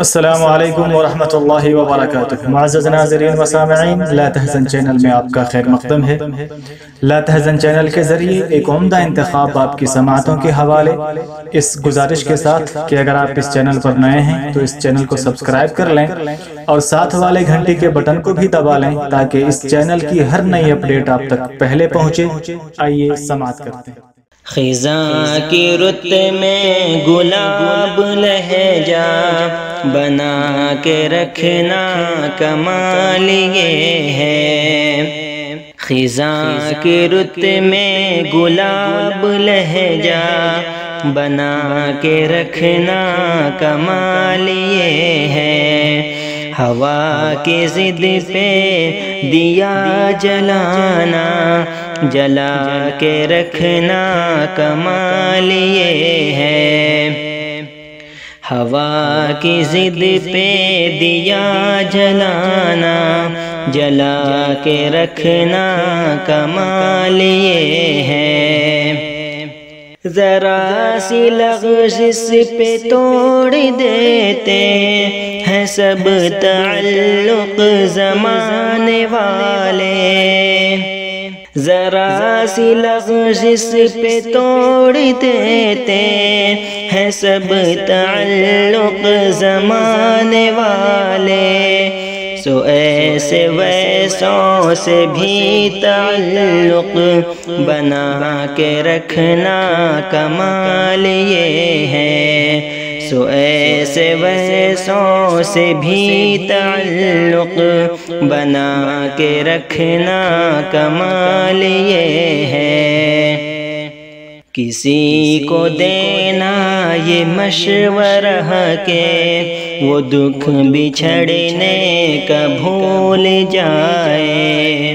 السلام علیکم ورحمۃ اللہ وبرکاتہ۔ معزز ناظرین و سامعین، لا تحزن چینل میں آپ کا خیر مقدم ہے۔ لا تحزن چینل کے ذریعے ایک عمدہ انتخاب آپ کی سماعتوں کے حوالے، اس گزارش کے ساتھ کہ اگر آپ اس چینل پر نئے ہیں تو اس چینل کو سبسکرائب کر لیں اور ساتھ والے گھنٹی کے بٹن کو بھی دبا لیں تاکہ اس چینل کی ہر نئی اپڈیٹ آپ تک پہلے پہنچے۔ آئیے سماعت کرتے ہیں۔ خزاں کی رت میں گلاب لہجہ بنا کے رکھنا کمال یہ ہے۔ خزاں کی رت میں گلاب لہجہ بنا کے رکھنا کمال یہ ہے۔ ہوا کی ضد پہ دیا جلانا جلا کے رکھنا کمال یہ ہے۔ ہوا کی ضد پہ دیا جلانا جلا کے رکھنا کمال یہ ہے۔ ذرا سی لغزش پہ توڑ دیتے ہیں سب تعلق زمانے والے۔ ذرا سی لغزش پہ توڑ دیتے ہیں سب تعلق زمانے والے۔ سو ایسے ویسوں سے بھی تعلق بنا کے رکھنا کمال یہ ہے۔ سو ایسے ویسوں سے بھی تعلق بنا کے رکھنا کمال یہ ہے۔ کسی کو دینا یہ مشورہ کہ وہ دکھ بچھڑنے کا بھول جائے۔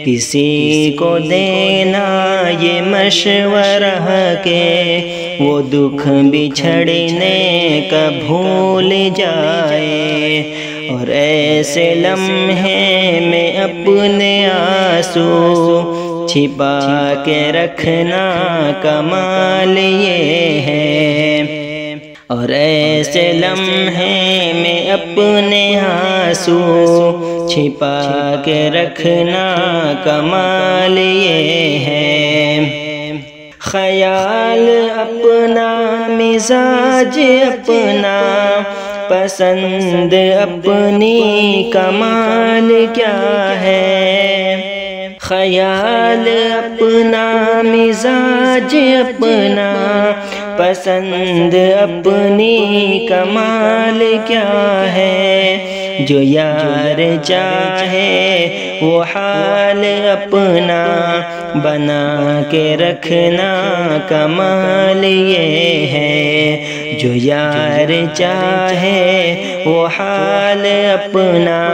کسی کو دینا یہ مشورہ کہ وہ دکھ بچھڑنے کا بھول جائے۔ اور ایسے لمحے میں اپنے آنسو چھپا کے رکھنا کمال یہ ہے۔ اور ایسے لمحے میں اپنے آنسو چھپا کے رکھنا کمال یہ ہے۔ خیال اپنا، مزاج اپنا، پسند اپنی، کمال کیا ہے۔ خیال اپنا، مزاج اپنا، پسند اپنی، کمال کیا ہے۔ جو یار چاہے وہ حال اپنا بنا کے رکھنا کمال یہ ہے۔ جو یار چاہے وہ حال اپنا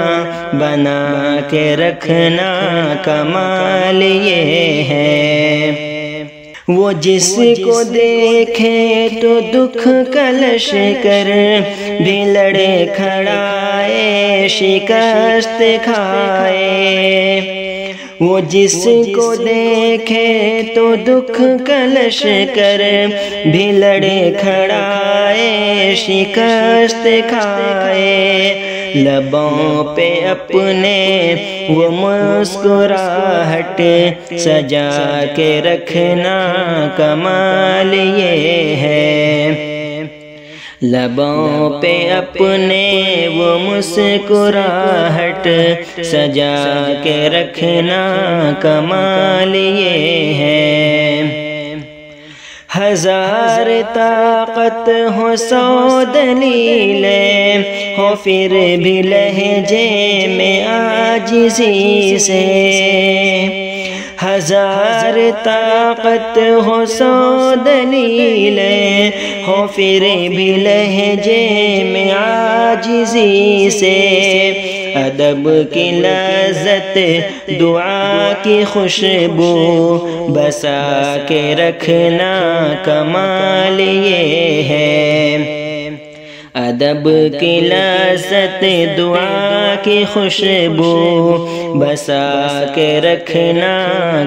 بنا کے رکھنا کمال یہ ہے۔ وہ جس کو دیکھے تو دکھ کلش کر بھی لڑے کھڑائے شکست کھائے۔ وہ جس کو دیکھے تو دکھ کلش کر بھی لڑے کھڑائے شکست کھائے۔ لبوں پہ اپنے وہ مسکراہٹ سجا کے رکھنا کمال یہ ہے۔ لبوں پہ اپنے وہ مسکراہٹ سجا کے رکھنا کمال یہ ہے۔ ہزار طاقت ہو، 100 دلیلیں ہو، پھر بھی لہجے میں عاجزی سے۔ ہزار طاقت ہو، 100 دلیلیں ہو، پھر بھی لہجے میں عاجزی سے۔ ادب کی لذت، دعا کی خوشبو بسا کے رکھنا کمال یہ ہے۔ ادب کی لذت، دعا کی خوشبو بسا کے رکھنا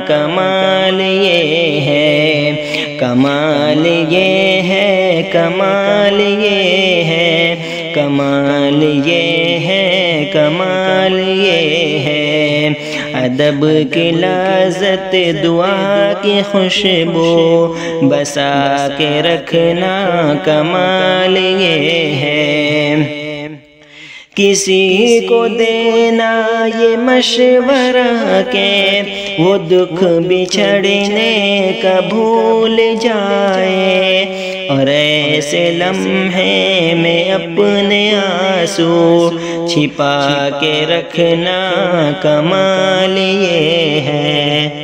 کمال یہ ہے۔ کمال یہ ہے، کمال یہ ہے، کمال یہ ہے، کمال یہ ہے، ادب کی لذت، دعا کی خوشبو بسا کے رکھنا، کمال یہ ہے۔ کسی کو دینا یہ مشورہ کہ وہ دکھ بچھڑنے کا بھول جائے، اور ایسے لمحے میں اپنے آنسو چھپا کے رکھنا، کمال یہ ہے۔